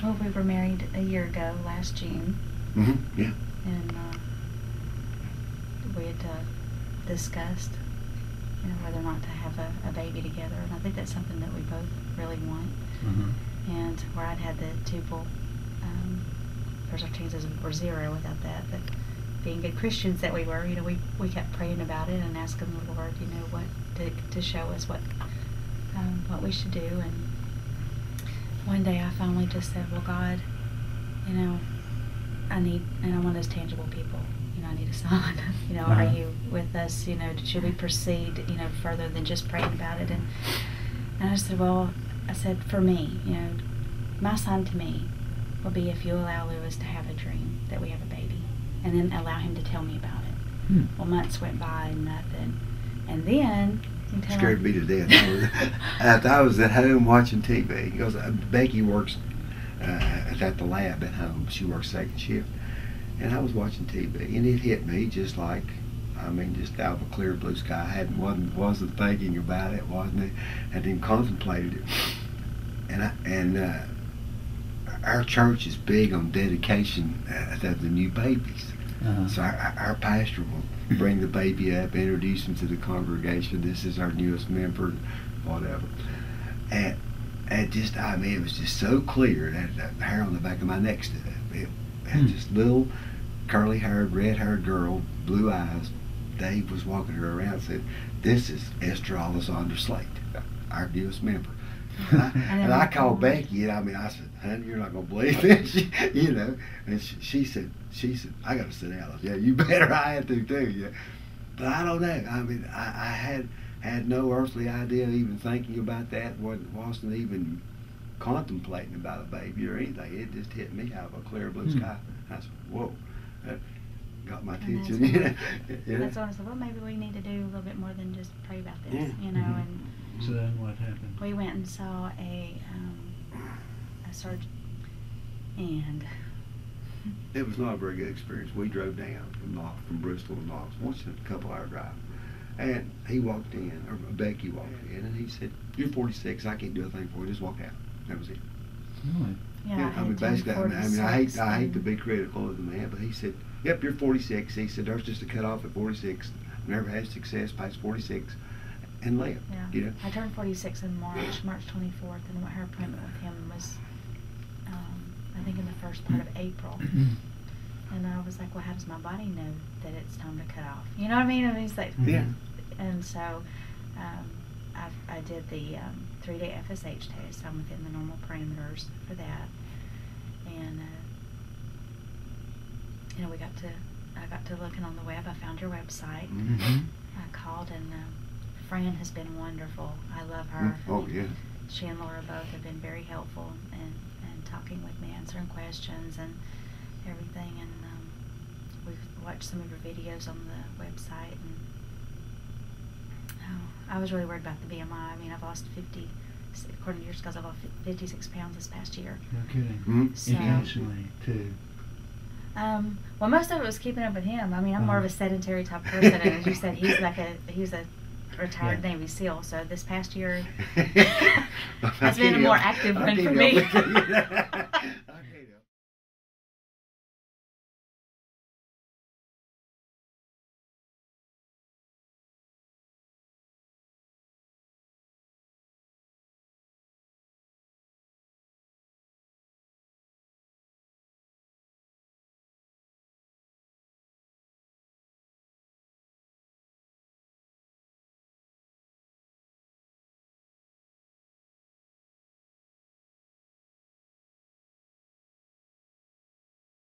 Well, we were married a year ago, last June. Yeah. And we had discussed, whether or not to have a baby together. And I think that's something that we both really want. And where I'd had the tubal, of course our chances were zero without that. But being good Christians that we were, we kept praying about it and asking the Lord, what to show us what we should do. And one day I finally just said, well, God, I'm one of those tangible people. I need a son. Are you with us? Should we proceed, further than just praying about it? And I said, well, for me, my son to me will be if you allow Lewis to have a dream that we have a baby, and then allow him to tell me about it. Well, months went by and nothing. And then scared me to death. I was at home watching TV. Because Becky works at the lab at home. She works second shift. And I was watching TV, and it hit me just like, just out of a clear blue sky. I wasn't thinking about it, wasn't it? Hadn't even contemplated it. And our church is big on dedication of the new babies. So our pastor will bring the baby up, introduce him to the congregation. This is our newest member, whatever. And just, it was just so clear that hair on the back of my neck stood up. And just little curly-haired, red-haired girl, blue eyes. Dave was walking her around and said, this is Esther Alessandra Slate, our newest member. And I called Becky, and I said, honey, you're not going to believe this, And she said, I got to sit down. I said, yeah, you better. I had to too. Yeah. But I don't know. I had no earthly idea even thinking about that. Wasn't even contemplating about a baby or anything. It just hit me out of a clear blue sky. I said, whoa, that got my attention. That's what I said, well, maybe we need to do a little bit more than just pray about this, And so then what happened? We went and saw a surgeon, and it was not a very good experience. We drove down from Bristol to Knox, once in a couple-hour drive. And he walked in, or Becky walked in, and he said, you're 46, I can't do a thing for you, just walk out. That was it. Really? Yeah, basically, I hate to be critical of the man, but he said, yep, you're 46. He said, there's just a cutoff at 46. Never had success past 46 and live. Yeah. I turned 46 in March 24th, and her appointment with him was, I think, in the first part of April. And I was like, well, how does my body know that it's time to cut off? You know what I mean? And he's like, yeah. And so I did the 3-day FSH test. I'm within the normal parameters for that. And, I got to looking on the web. I found your website. I called, and Fran has been wonderful. I love her. Oh, yeah. She and Laura both have been very helpful and talking with me, answering questions and everything. And we've watched some of your videos on the website. And I was really worried about the BMI. I've lost 50, according to your scales, I've lost 56 pounds this past year. No kidding. So, intentionally, too. Well, most of it was keeping up with him. I'm more of a sedentary type person, and as you said, he's a retired Navy SEAL. So this past year has been a more active one for me.